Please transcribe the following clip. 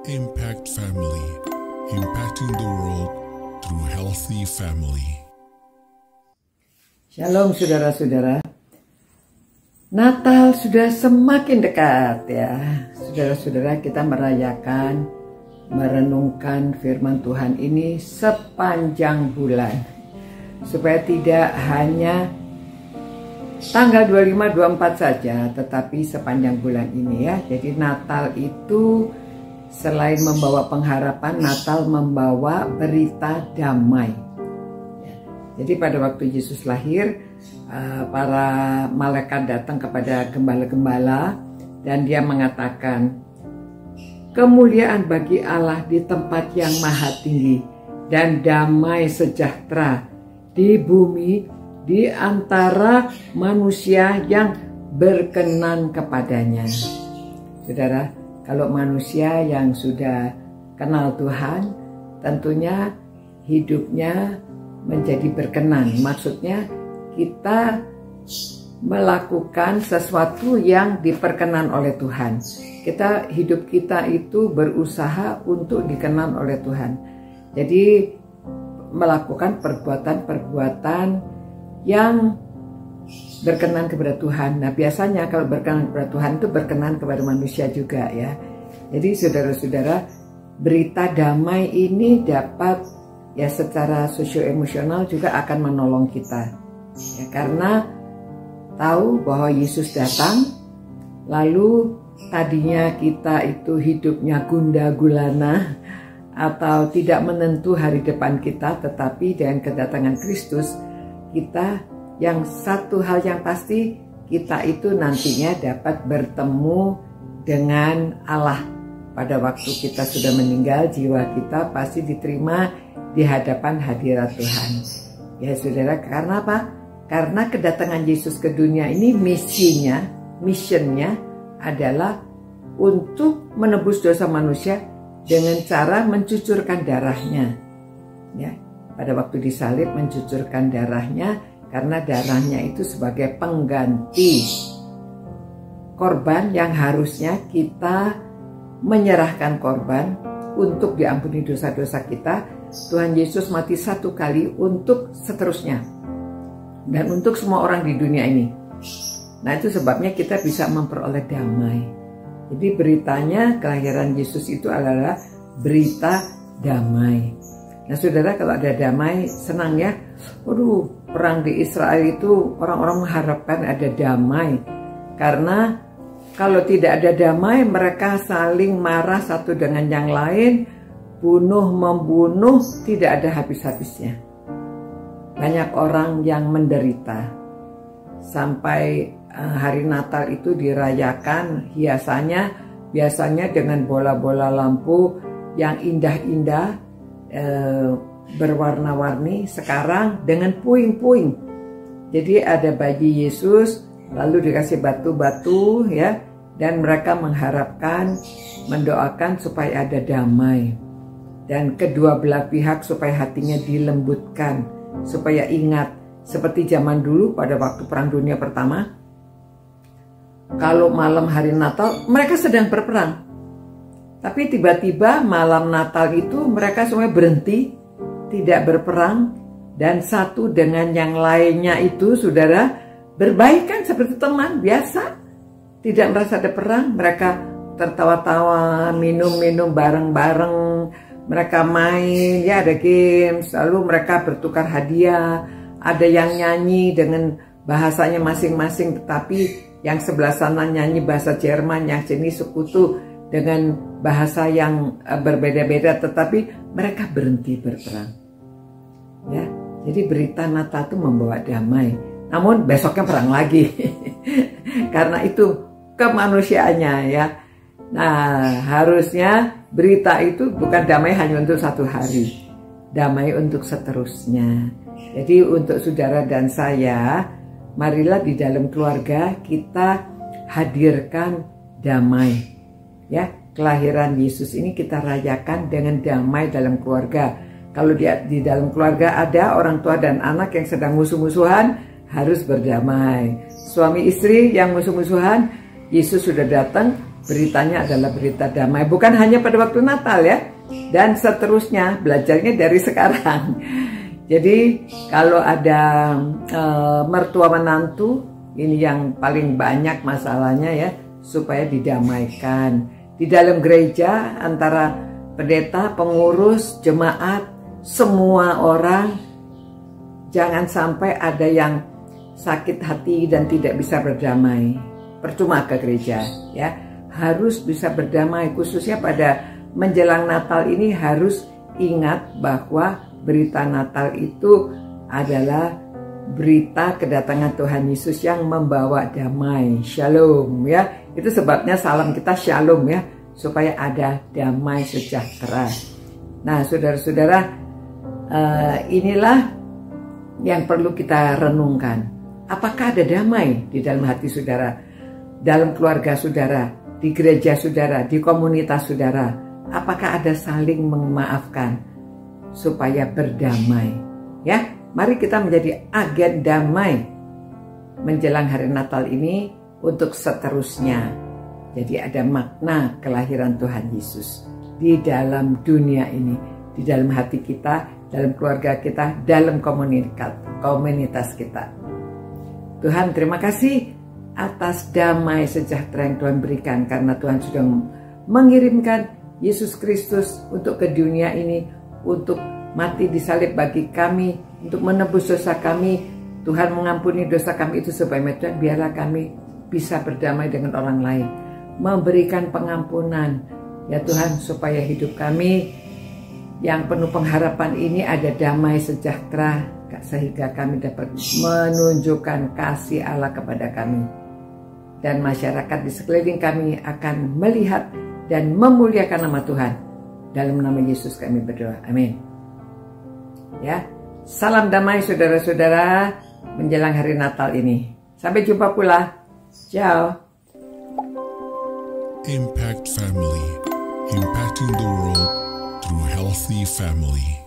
Impact Family, impacting the world through healthy family. Shalom saudara-saudara. Natal sudah semakin dekat ya. Saudara-saudara, kita merayakan, merenungkan firman Tuhan ini sepanjang bulan. Supaya tidak hanya tanggal 25-24 saja, tetapi sepanjang bulan ini ya. Jadi Natal itu selain membawa pengharapan, Natal membawa berita damai. Jadi pada waktu Yesus lahir, para malaikat datang kepada gembala-gembala dan dia mengatakan, kemuliaan bagi Allah di tempat yang maha tinggi dan damai sejahtera di bumi di antara manusia yang berkenan kepadanya. Saudara, kalau manusia yang sudah kenal Tuhan, tentunya hidupnya menjadi berkenan. Maksudnya kita melakukan sesuatu yang diperkenan oleh Tuhan. Hidup kita itu berusaha untuk dikenal oleh Tuhan. Jadi melakukan perbuatan-perbuatan yang berkenan kepada Tuhan. Nah, biasanya kalau berkenan kepada Tuhan itu berkenan kepada manusia juga ya. Jadi saudara-saudara, berita damai ini dapat ya secara sosio-emosional juga akan menolong kita. Ya, karena tahu bahwa Yesus datang, lalu tadinya kita itu hidupnya gundah gulana atau tidak menentu hari depan kita, tetapi dengan kedatangan Kristus kita yang satu hal yang pasti, kita itu nantinya dapat bertemu dengan Allah. Pada waktu kita sudah meninggal, jiwa kita pasti diterima di hadapan hadirat Tuhan. Ya saudara, karena apa? Karena kedatangan Yesus ke dunia ini missionnya adalah untuk menebus dosa manusia dengan cara mencucurkan darahnya. Ya, pada waktu disalib mencucurkan darahnya, karena darahnya itu sebagai pengganti korban yang harusnya kita menyerahkan korban untuk diampuni dosa-dosa kita. Tuhan Yesus mati satu kali untuk seterusnya dan untuk semua orang di dunia ini. Nah, itu sebabnya kita bisa memperoleh damai. Jadi beritanya kelahiran Yesus itu adalah berita damai. Nah saudara, kalau ada damai senang ya. Waduh, perang di Israel itu orang-orang mengharapkan ada damai. Karena kalau tidak ada damai, mereka saling marah satu dengan yang lain, bunuh-membunuh, tidak ada habis-habisnya. Banyak orang yang menderita. Sampai hari Natal itu dirayakan hiasannya biasanya dengan bola-bola lampu yang indah-indah, berwarna-warni. Sekarang dengan puing-puing. Jadi ada bayi Yesus, lalu dikasih batu-batu ya, dan mereka mengharapkan, mendoakan supaya ada damai, dan kedua belah pihak supaya hatinya dilembutkan, supaya ingat seperti zaman dulu pada waktu Perang Dunia Pertama. Kalau malam hari Natal mereka sedang berperang, tapi tiba-tiba malam Natal itu mereka semua berhenti, tidak berperang, dan satu dengan yang lainnya itu saudara berbaikan seperti teman biasa, tidak merasa ada perang. Mereka tertawa-tawa, minum-minum bareng-bareng, mereka main ya, ada games, lalu mereka bertukar hadiah, ada yang nyanyi dengan bahasanya masing-masing, tetapi yang sebelah sana nyanyi bahasa Jerman, yang sini sekutu dengan bahasa yang berbeda-beda, tetapi mereka berhenti berperang. Ya, jadi berita Natal itu membawa damai. Namun besoknya perang lagi, karena itu kemanusiaannya ya. Nah, harusnya berita itu bukan damai hanya untuk satu hari, damai untuk seterusnya. Jadi untuk saudara dan saya, marilah di dalam keluarga kita hadirkan damai. Ya, kelahiran Yesus ini kita rayakan dengan damai dalam keluarga. Kalau di dalam keluarga ada orang tua dan anak yang sedang musuh-musuhan, harus berdamai. Suami istri yang musuh-musuhan, Yesus sudah datang beritanya adalah berita damai. Bukan hanya pada waktu Natal ya, dan seterusnya, belajarnya dari sekarang. Jadi kalau ada mertua menantu, ini yang paling banyak masalahnya ya, supaya didamaikan. Di dalam gereja antara pendeta, pengurus, jemaat, semua orang, jangan sampai ada yang sakit hati dan tidak bisa berdamai. Percuma ke gereja ya. Harus bisa berdamai, khususnya pada menjelang Natal ini harus ingat bahwa berita Natal itu adalah berita kedatangan Tuhan Yesus yang membawa damai. Shalom ya. Itu sebabnya salam kita shalom ya, supaya ada damai sejahtera. Nah, saudara-saudara, inilah yang perlu kita renungkan. Apakah ada damai di dalam hati saudara, dalam keluarga saudara, di gereja saudara, di komunitas saudara? Apakah ada saling memaafkan supaya berdamai? Ya, mari kita menjadi agen damai menjelang hari Natal ini untuk seterusnya. Jadi ada makna kelahiran Tuhan Yesus di dalam dunia ini, di dalam hati kita, dalam keluarga kita, dalam komunitas kita. Tuhan, terima kasih atas damai sejahtera yang Tuhan berikan, karena Tuhan sudah mengirimkan Yesus Kristus untuk ke dunia ini, untuk mati di salib bagi kami, untuk menebus dosa kami. Tuhan mengampuni dosa kami itu supaya Tuhan, biarlah kami bisa berdamai dengan orang lain, memberikan pengampunan ya Tuhan, supaya hidup kami yang penuh pengharapan ini ada damai sejahtera, sehingga kami dapat menunjukkan kasih Allah kepada kami. Dan masyarakat di sekeliling kami akan melihat dan memuliakan nama Tuhan. Dalam nama Yesus kami berdoa. Amin. Ya, salam damai saudara-saudara menjelang hari Natal ini. Sampai jumpa pula. Ciao. Impact Family, impacting the world through healthy family.